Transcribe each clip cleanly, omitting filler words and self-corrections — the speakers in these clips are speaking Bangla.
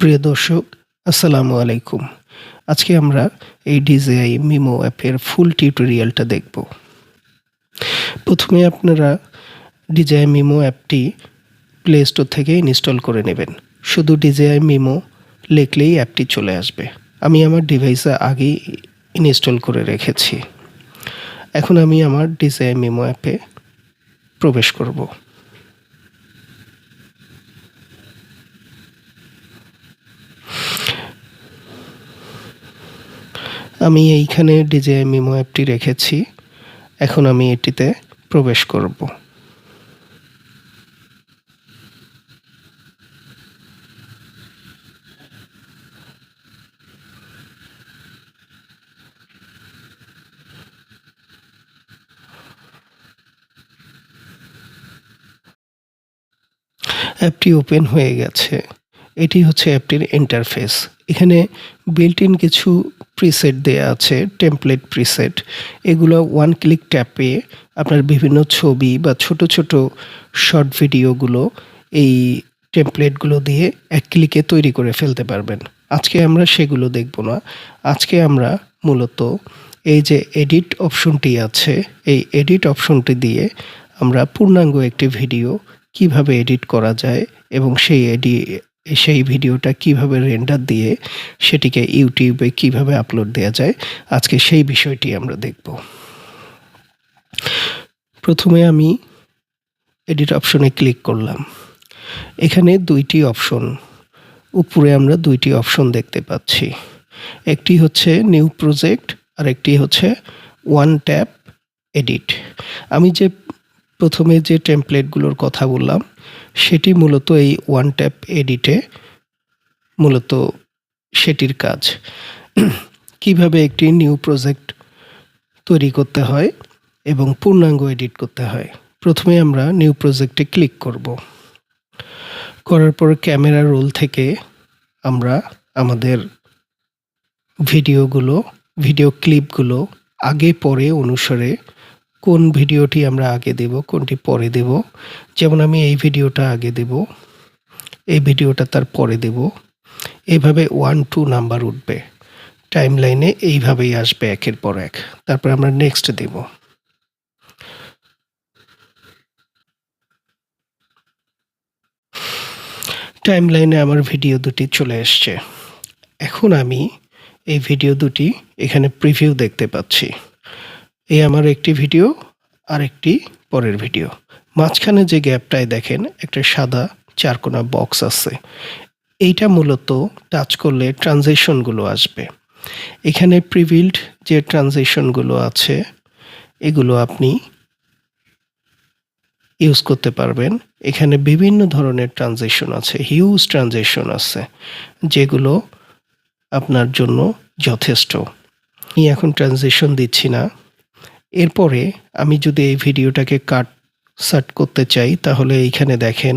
প্রিয় দর্শক, আসসালামু আলাইকুম। আজকে আমরা এই DJI Mimo অ্যাপের ফুল টিউটোরিয়ালটা দেখব। প্রথমে আপনারা DJI Mimo অ্যাপটি প্লে স্টোর থেকে ইনস্টল করে নেবেন। শুধু DJI Mimo লিখলেই অ্যাপটি চলে আসবে। আমি আমার ডিভাইসে আগেই ইনস্টল করে রেখেছি। এখন আমি আমার DJI Mimo অ্যাপে প্রবেশ করব। আমি এইখানে DJI Mimo অ্যাপটি রেখেছি। এখন আমি এটিতে প্রবেশ করব। অ্যাপটি ওপেন হয়ে গেছে। এটি হচ্ছে অ্যাপটির ইন্টারফেস। এখানে বিল্ট ইন কিছু প্রিসেট দেয়া আছে, টেমপ্লেট প্রিসেট। এগুলো ওয়ান ক্লিক ট্যাপে আপনার বিভিন্ন ছবি বা ছোট ছোট শর্ট ভিডিওগুলো এই টেমপ্লেটগুলো দিয়ে এক ক্লিকে তৈরি করে ফেলতে পারবেন। আজকে আমরা সেগুলো দেখব না। আজকে আমরা মূলত এই যে এডিট অপশনটি আছে, এই এডিট অপশনটি দিয়ে আমরা পূর্ণাঙ্গ একটি ভিডিও কিভাবে এডিট করা যায় এবং সেই ভিডিওটা কিভাবে রেন্ডার দিয়ে সেটিকে ইউটিউবে কিভাবে আপলোড দেওয়া যায়, আজকে সেই বিষয়টি আমরা দেখব। প্রথমে আমি এডিট অপশনে ক্লিক করলাম। এখানে দুইটি অপশন, উপরে আমরা দুইটি অপশন দেখতে পাচ্ছি। একটি হচ্ছে নিউ প্রজেক্ট আর একটি হচ্ছে ওয়ান ট্যাপ এডিট। আমি যে প্রথমে যে টেমপ্লেটগুলোর কথা বললাম সেটি মূলত এই ওয়ান ট্যাপ এডিটে মূলত সেটির কাজ। কিভাবে একটি নিউ প্রজেক্ট তৈরি করতে হয় এবং পূর্ণাঙ্গ এডিট করতে হয়। প্রথমে আমরা নিউ প্রজেক্টে ক্লিক করব। করার পর ক্যামেরা রোল থেকে আমরা আমাদের ভিডিও ক্লিপগুলো আগে পরে অনুসারে কোন ভিডিওটি আমরা আগে দেব, কোনটি পরে দেব। যেমন আমি এই ভিডিওটা আগে দেব, এই ভিডিওটা তার পরে দেব। এইভাবে 1-2 নাম্বার উঠবে টাইম লাইনে, এইভাবেই আসবে একের পর এক। তারপর আমরা নেক্সট দেব। টাইম লাইনে আমার ভিডিও দুটি চলে এসছে। এখন আমি এই ভিডিও দুটি এখানে প্রিভিউ দেখতে পাচ্ছি। এই আমার একটি ভিডিও আর একটি পরের ভিডিও। মাঝখানে যে গ্যাপটায় দেখেন একটা সাদা চারকোনা বক্স আছে, এইটা মূলত টাচ করলে ট্রানজিশনগুলো আসবে। এখানে প্রিভিল্ড যে ট্রানজিশনগুলো আছে এগুলো আপনি ইউজ করতে পারবেন। এখানে বিভিন্ন ধরনের ট্রানজিশন আছে, হিউজ ট্রানজিশন আছে, যেগুলো আপনার জন্য যথেষ্ট। আমি এখন ট্রানজিশন দিচ্ছি না। এরপরে আমি যদি এই ভিডিওটাকে কাট করতে চাই তাহলে এইখানে দেখেন,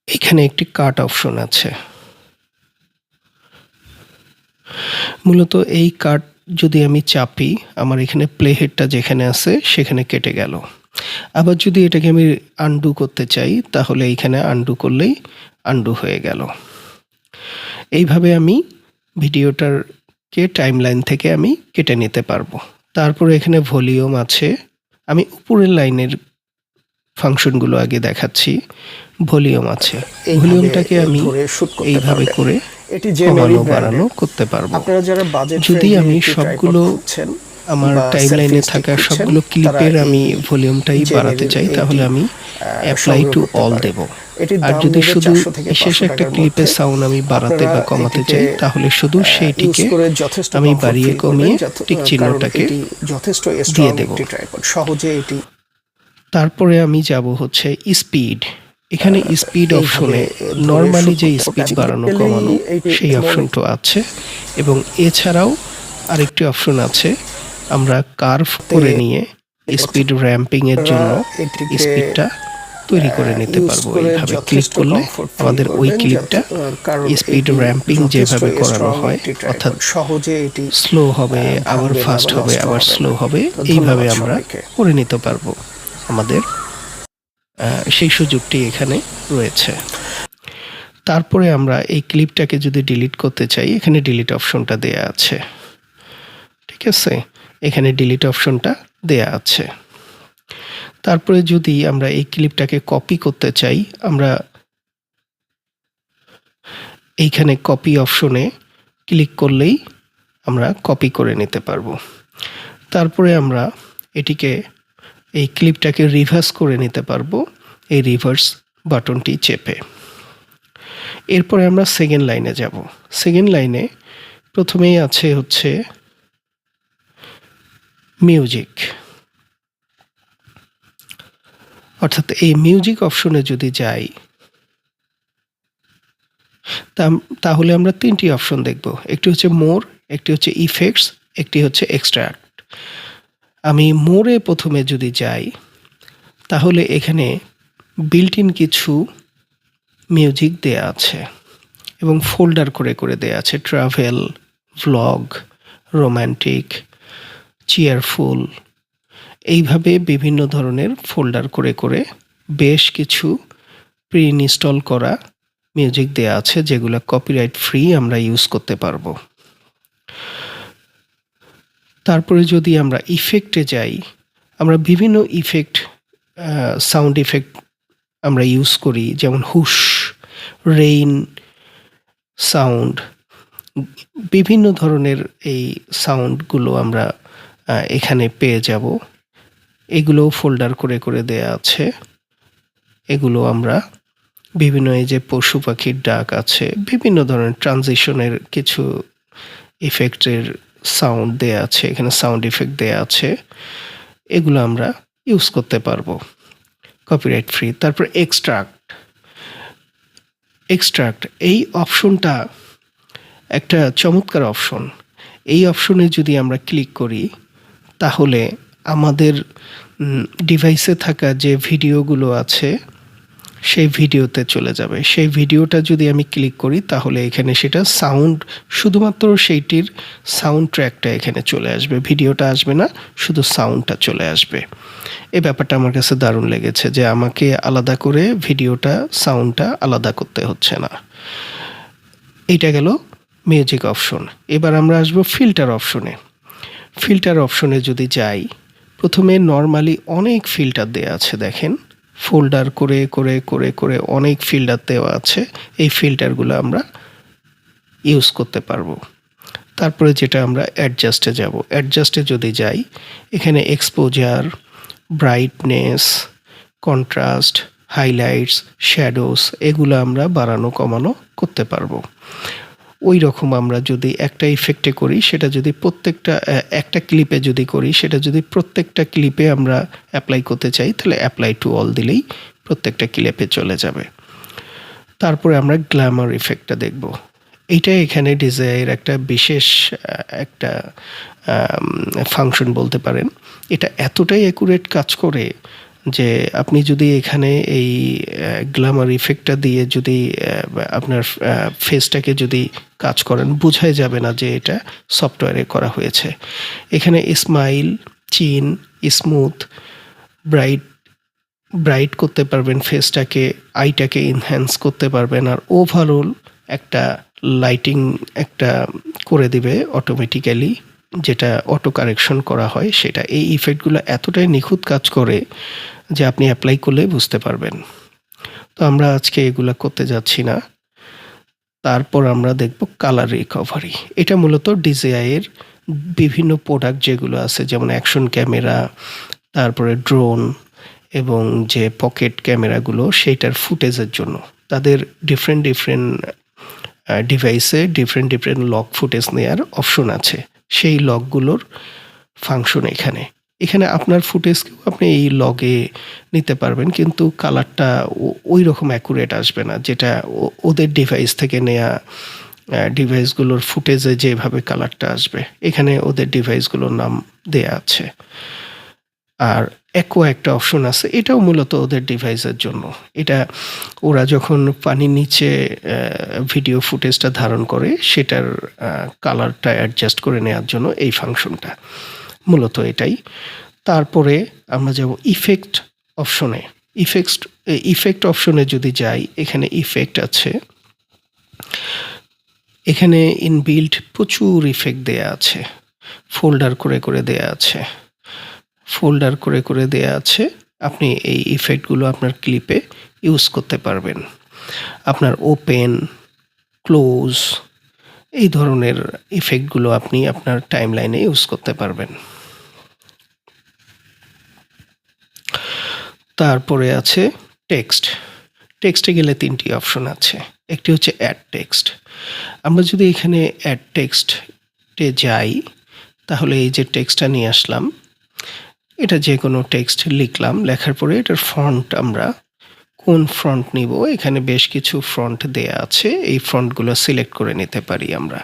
এখানে একটি কাট অপশন আছে। মূলত এই কাট যদি আমি চাপি, আমার এখানে প্লে হেডটা যেখানে আছে সেখানে কেটে গেল। আবার যদি এটাকে আমি আনডু করতে চাই তাহলে এইখানে আনডু করলেই আনডু হয়ে গেল। এইভাবে আমি ভিডিওটাকে টাইমলাইন থেকে আমি কেটে নিতে পারবো। তারপরে এখানে ভলিউম আছে। আমি উপরের লাইনের ফাংশনগুলো আগে দেখাচ্ছি। ভলিউম আছে, ভলিউমটাকে আমি এইভাবে করে কমানো বাড়ানো করতে পারবো। যদি আমি সবগুলো আমার টাইমলাইনে থাকা সবগুলো ক্লিপের আমি ভলিউমটাই বাড়াতে চাই তাহলে আমি অ্যাপ্লাই টু অল দেব। আর যদি শুধু বিশেষ একটা ক্লিপের সাউন্ড আমি বাড়াতে বা কমাতে চাই তাহলে শুধু সেইটিকে আমি বাড়িয়ে কমিয়ে টিক চিহ্নটাকে দিয়ে দেব। তারপরে আমি যাব হচ্ছে স্পিড। এখানে স্পিড অপশনে নর্মালি যে স্পিড বাড়ানো কমানো সেই অপশনটা আছে এবং এছাড়াও আরেকটি অপশন আছে, আমরা কার্ভ করে নিয়ে স্পিড র্যাম্পিং এর জন্য স্পিডটা তৈরি করে নিতে পারবো। এইভাবে ক্লিক করলে আমাদের ওই ক্লিপটা স্পিড র্যাম্পিং যেভাবে করানো হয়, অর্থাৎ স্লো হবে আবার ফাস্ট হবে আবার স্লো হবে, এইভাবে আমরা করে নিতে পারবো। আমাদের সেই সুযোগটি এখানে রয়েছে। তারপরে আমরা এই ক্লিপটাকে যদি ডিলিট করতে চাই, এখানে ডিলিট অপশনটা দেয়া আছে। ঠিক আছে, এখানে ডিলিট অপশনটা দেয়া আছে। তারপরে যদি আমরা এই ক্লিপটাকে কপি করতে চাই, আমরা এইখানে কপি অপশনে ক্লিক করলেই আমরা কপি করে নিতে পারবো। তারপরে আমরা এটিকে এই ক্লিপটাকে রিভার্স করে নিতে পারবো এই রিভার্স বাটনটি চেপে। এরপরে আমরা সেকেন্ড লাইনে যাব। সেকেন্ড লাইনে প্রথমেই আছে হচ্ছে মিউজিক, অর্থাৎ এই মিউজিক অপশনে যদি যাই তাহলে আমরা তিনটি অপশন দেখব। একটি হচ্ছে মোর, একটি হচ্ছে ইফেক্টস, একটি হচ্ছে এক্সট্রাক্ট। আমি মোরে প্রথমে যদি যাই তাহলে এখানে বিল্ট ইন কিছু মিউজিক দেয়া আছে এবং ফোল্ডার করে করে দেয়া আছে। ট্রাভেল, ভ্লগ, রোম্যান্টিক, চিয়ারফুল, এইভাবে বিভিন্ন ধরনের ফোল্ডার করে করে বেশ কিছু প্রি ইনস্টল করা মিউজিক দেয়া আছে, যেগুলো কপিরাইট ফ্রি আমরা ইউজ করতে পারবো। তারপরে যদি আমরা ইফেক্টে যাই, আমরা বিভিন্ন ইফেক্ট, সাউন্ড ইফেক্ট আমরা ইউজ করি, যেমন হুশ, রেইন সাউন্ড, বিভিন্ন ধরনের এই সাউন্ডগুলো আমরা এখানে পেয়ে যাব। এগুলো ফোল্ডার করে করে দেয়া আছে। এগুলো আমরা বিভিন্ন, এই যে পশু পাখির ডাক আছে, বিভিন্ন ধরনের ট্রানজিশনের কিছু ইফেক্টের সাউন্ড দেয়া আছে, এখানে সাউন্ড ইফেক্ট দেয়া আছে, এগুলো আমরা ইউজ করতে পারবো কপিরাইট ফ্রি। তারপর এক্সট্রাক্ট এই অপশনটা একটা চমৎকার অপশন। এই অপশনে যদি আমরা ক্লিক করি তাহলে আমাদের ডিভাইসে থাকা যে ভিডিওগুলো আছে সেই ভিডিওতে চলে যাবে। সেই ভিডিওটা যদি আমি ক্লিক করি তাহলে এখানে সেটা সাউন্ড, শুধুমাত্র সেইটির সাউন্ড ট্র্যাকটা এখানে চলে আসবে, ভিডিওটা আসবে না, শুধু সাউন্ডটা চলে আসবে। এই ব্যাপারটা আমার কাছে দারুণ লেগেছে যে আমাকে আলাদা করে ভিডিওটা, সাউন্ডটা আলাদা করতে হচ্ছে না। এইটা গেল মিউজিক অপশন। এবার আমরা আসবো ফিল্টার অপশনে। ফিল্টার অপশনে যদি যাই, প্রথমে নর্মালি অনেক ফিল্টার দেওয়া আছে, দেখেন ফোল্ডার করে করে করে করে অনেক ফিল্টার দেওয়া আছে। এই ফিল্টারগুলো আমরা ইউজ করতে পারবো। তারপরে যেটা আমরা অ্যাডজাস্টে যাব, অ্যাডজাস্টে যদি যাই, এখানে exposure, brightness, contrast, highlights, shadows, এগুলো আমরা বাড়ানো কমানো করতে পারবো। ওই রকম আমরা যদি একটা ইফেক্টে করি, সেটা যদি একটা ক্লিপে যদি করি, সেটা যদি প্রত্যেকটা ক্লিপে আমরা অ্যাপ্লাই করতে চাই, তাহলে অ্যাপ্লাই টু অল দিলেই প্রত্যেকটা ক্লিপে চলে যাবে। তারপরে আমরা গ্ল্যামার ইফেক্টটা দেখব। এইটা এখানে ডিজাইয়ের একটা বিশেষ একটা ফাংশন বলতে পারেন। এটা এতটাই অ্যাকুরেট কাজ করে যে আপনি যদি এখানে এই গ্ল্যামার ইফেক্টটা দিয়ে যদি আপনার ফেসটাকে যদি কাজ করেন, বোঝাই যাবে না যে এটা সফটওয়্যারে করা হয়েছে। এখানে স্মাইল, চিন, স্মুথ, ব্রাইট করতে পারবেন ফেসটাকে, আইটাকে এনহ্যান্স করতে পারবেন, আর ওভারঅল একটা লাইটিং একটা করে দিবে অটোমেটিক্যালি, যেটা অটো কারেকশন করা হয় সেটা। এই ইফেক্টগুলো এতটাই নিখুঁত কাজ করে যে আপনি অ্যাপ্লাই করলে বুঝতে পারবেন। তো আমরা আজকে এগুলা করতে যাচ্ছি না। তারপর আমরা দেখব কালার রিকভারি। এটা মূলত ডিজিআইয়ের বিভিন্ন প্রোডাক্ট যেগুলো আছে, যেমন অ্যাকশন ক্যামেরা, তারপরে ড্রোন এবং যে পকেট ক্যামেরাগুলো, সেইটার ফুটেজের জন্য তাদের ডিফারেন্ট ডিভাইসে ডিফারেন্ট লক ফুটেজ নেওয়ার অপশন আছে। সেই লকগুলোর ফাংশন এখানে আপনার ফুটেজকেও আপনি এই লগে নিতে পারবেন, কিন্তু কালারটা ওই রকম অ্যাকুরেট আসবে না, যেটা ওদের ডিভাইস থেকে নেওয়া ডিভাইসগুলোর ফুটেজে যেভাবে কালারটা আসবে। এখানে ওদের ডিভাইসগুলোর নাম দেয়া আছে। আর অ্যাকোয়া একটা অপশন আছে, এটাও মূলত ওদের ডিভাইসের জন্য। এটা ওরা যখন পানির নিচে ভিডিও ফুটেজটা ধারণ করে, সেটার কালারটা অ্যাডজাস্ট করে নেওয়ার জন্য এই ফাংশনটা মূলত এটাই। তারপরে আমরা যাব ইফেক্ট অপশনে। ইফেক্ট অপশনে যদি যাই, এখানে ইফেক্ট আছে, এখানে ইনবিল্ট প্রচুর ইফেক্ট দেয়া আছে, ফোল্ডার করে দেয়া আছে, ফোল্ডার করে দেয়া আছে। আপনি এই ইফেক্টগুলো আপনার ক্লিপে ইউজ করতে পারবেন। আপনার ওপেন, ক্লোজ এই ধরনের ইফেক্টগুলো আপনি আপনার টাইমলাইনে ইউজ করতে পারবেন। তারপরে আছে টেক্সট। টেক্সটে গেলে ৩টি অপশন আছে। একটি হচ্ছে অ্যাড টেক্সট। আমরা যদি এখানে অ্যাড টেক্সটে যাই, তাহলে এই যে টেক্সটটা নিয়ে আসলাম, এটা যে কোনো টেক্সট লিখলাম, লেখার পরে এটার ফন্ট আমরা কোন ফন্ট নিব, এখানে বেশ কিছু ফন্ট দেয়া আছে, এই ফন্টগুলো সিলেক্ট করে নিতে পারি আমরা।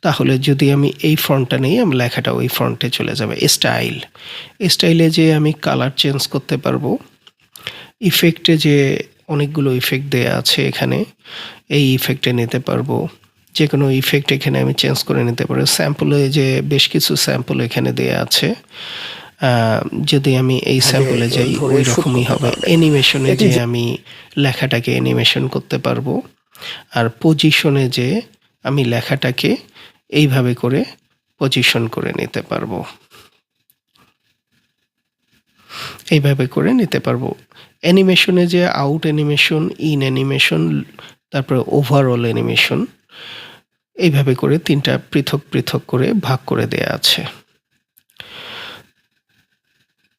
তাহলে যদি আমি এই ফন্টটা নিই, আমার লেখাটা ওই ফন্টে চলে যাবে। স্টাইলে যে আমি কালার চেঞ্জ করতে পারবো। ইফেক্টে যে অনেকগুলো ইফেক্ট দেয়া আছে এখানে, এই ইফেক্টে নিতে পারবো। যে কোনো ইফেক্ট এখানে আমি চেঞ্জ করে নিতে পারি। স্যাম্পলে যে বেশ কিছু স্যাম্পল এখানে দেয়া আছে, যদি আমি এই স্যাম্পলে যাই ওই রকমই হবে। অ্যানিমেশনে যে আমি লেখাটাকে অ্যানিমেশন করতে পারবো, আর পজিশনে যে আমি লেখাটাকে এইভাবে করে পজিশন করে নিতে পারবো, এইভাবে করে নিতে পারবো। অ্যানিমেশনে যে আউট অ্যানিমেশন, ইন অ্যানিমেশন, তারপরে ওভারঅল অ্যানিমেশন, এইভাবে করে ৩টা পৃথক করে ভাগ করে দেয়া আছে।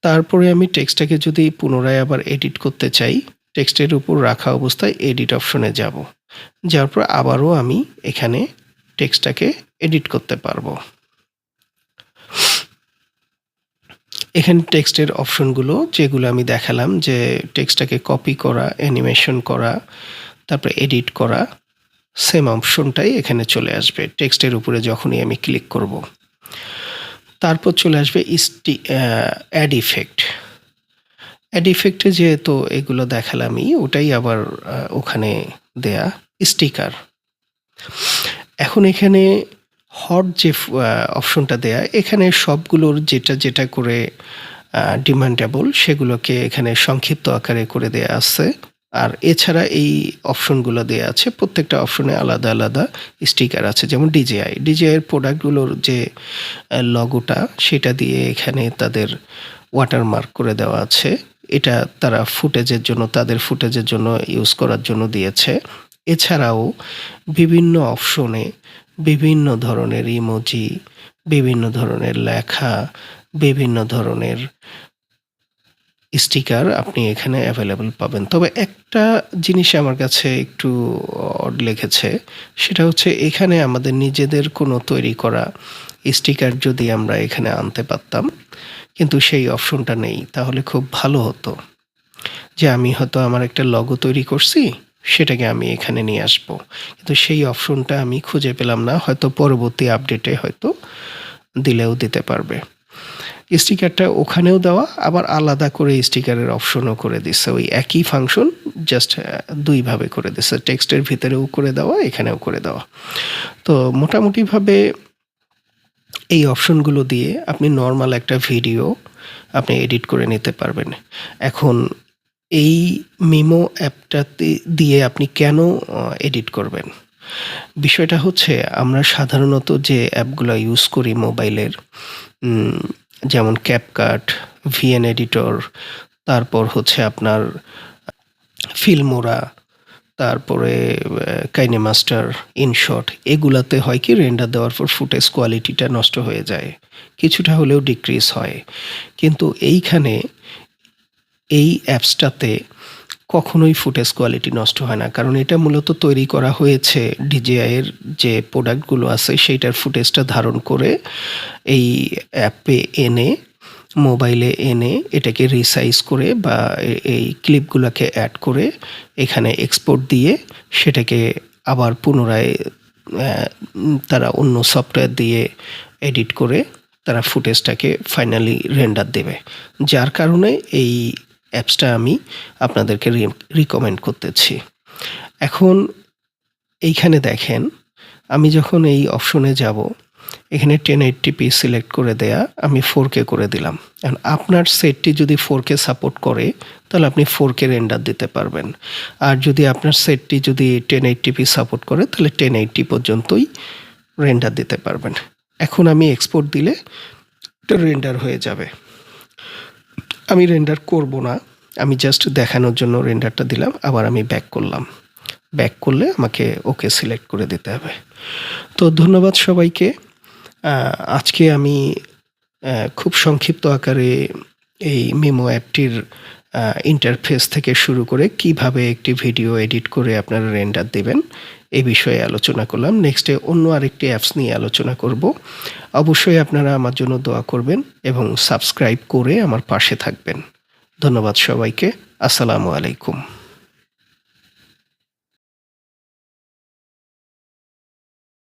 তারপরে আমি টেক্সটটাকে যদি পুনরায় আবার এডিট করতে চাই, টেক্সটের উপর রাখা অবস্থায় এডিট অপশনে যাব। যাওয়ার পর আবারও আমি এখানে টেক্সটটাকে এডিট করতে পারবো। এখানে টেক্সটের অপশনগুলো যেগুলো আমি দেখালাম, যে টেক্সটটাকে কপি করা, অ্যানিমেশন করা, তারপরে এডিট করা, সেম অপশনটাই এখানে চলে আসবে টেক্সটের উপরে যখনই আমি ক্লিক করব। তারপর চলে আসবে অ্যাড ইফেক্ট। অ্যাড ইফেক্টে যেহেতু এগুলো দেখালামই, ওটাই আবার ওখানে দেয়া স্টিকার। এখন এখানে হট যে অপশনটা দেয়া, এখানে সবগুলোর যেটা করে ডিমান্ডেবল সেগুলোকে এখানে সংক্ষিপ্ত আকারে করে দেয়া আছে। আর এছাড়া এই অপশনগুলো দেয়া আছে, প্রত্যেকটা অপশনে আলাদা স্টিকার আছে। যেমন ডিজিআইয়ের প্রোডাক্টগুলোর যে লগোটা, সেটা দিয়ে এখানে তাদের ওয়াটারমার্ক করে দেওয়া আছে। এটা তারা তাদের ফুটেজের জন্য ইউজ করার জন্য দিয়েছে। এছাড়াও বিভিন্ন অপশনে বিভিন্ন ধরনের ইমোজি, বিভিন্ন ধরনের লেখা, বিভিন্ন ধরনের স্টিকার আপনি এখানে অ্যাভেলেবল পাবেন। তবে একটা জিনিস আমার কাছে একটু অড লেগেছে, সেটা হচ্ছে এখানে আমাদের নিজেদের কোনো তৈরি করা স্টিকার যদি আমরা এখানে আনতে পারতাম, কিন্তু সেই অপশনটা নেই। তাহলে খুব ভালো হতো যে আমি হয়তো আমার একটা লগো তৈরি করছি, সেটাকে আমি এখানে নিয়ে আসবো, কিন্তু সেই অপশনটা আমি খুঁজে পেলাম না। হয়তো পরবর্তী আপডেটে হয়তো দিলেও দিতে পারবে। স্টিকারটা ওখানেও দেওয়া, আবার আলাদা করে স্টিকারের অপশনও করে দিচ্ছে। ওই একই ফাংশন জাস্ট ২ ভাবে করে দিচ্ছে। টেক্সটের ভিতরেও করে দেওয়া, এখানেও করে দেওয়া। তো মোটামুটিভাবে এই অপশনগুলো দিয়ে আপনি নরমাল একটা ভিডিও আপনি এডিট করে নিতে পারবেন। এখন এই মিমো অ্যাপটাতে দিয়ে আপনি কেন এডিট করবেন? বিষয়টা হচ্ছে, আমরা সাধারণত যে অ্যাপগুলো ইউজ করি মোবাইলের, যেমন ক্যাপকাট, ভিএন এডিটর, তারপর হচ্ছে আপনার ফিল্মোরা, তারপরে কাইনেমাস্টার, ইনশট, এগুলাতে হয় কি রেন্ডার দেওয়ার পর ফুটেজ কোয়ালিটিটা নষ্ট হয়ে যায়, কিছুটা হলেও ডিক্রিজ হয়। কিন্তু এইখানে এই অ্যাপসটাতে কখনোই ফুটেজ কোয়ালিটি নষ্ট হয় না, কারণ এটা মূলত তৈরি করা হয়েছে ডিজিআইয়ের যে প্রোডাক্টগুলো আছে সেইটার ফুটেজটা ধারণ করে এই অ্যাপে এনে, মোবাইলে এনে এটাকে রিসাইজ করে বা এই ক্লিপগুলোকে অ্যাড করে এখানে এক্সপোর্ট দিয়ে সেটাকে আবার পুনরায় তারা অন্য সফটওয়্যার দিয়ে এডিট করে তারা ফুটেজটাকে ফাইনালি রেন্ডার দেবে। যার কারণে এই অ্যাপসটা আমি আপনাদেরকে রিকমেন্ড করতেছি। এখন এইখানে দেখেন, আমি যখন এই অপশনে যাব, এখানে 1080p সিলেক্ট করে দেয়া, আমি 4K করে দিলাম। এখন আপনার সেটটি যদি 4K সাপোর্ট করে তাহলে আপনি 4K রেন্ডার দিতে পারবেন। আর যদি আপনার সেটটি যদি 1080p সাপোর্ট করে তাহলে 1080 পর্যন্তই রেন্ডার দিতে পারবেন। এখন আমি এক্সপোর্ট দিলে এটা রেন্ডার হয়ে যাবে। আমি রেন্ডার করব না, আমি জাস্ট দেখানোর জন্য রেন্ডারটা দিলাম। আবার আমি ব্যাক করলাম। ব্যাক করলে আমাকে ওকে সিলেক্ট করে দিতে হবে। তো ধন্যবাদ সবাইকে। আজকে আমি খুব সংক্ষিপ্ত আকারে এই মেমো অ্যাপটির ইন্টারফেস থেকে শুরু করে কিভাবে একটি ভিডিও এডিট করে আপনারা রেন্ডার দেবেন এই বিষয়ে আলোচনা করলাম। নেক্সটে অন্য আরেকটি অ্যাপস নিয়ে আলোচনা করব। অবশ্যই আপনারা আমার জন্য দোয়া করবেন এবং সাবস্ক্রাইব করে আমার পাশে থাকবেন। ধন্যবাদ সবাইকে। আসসালামু আলাইকুম।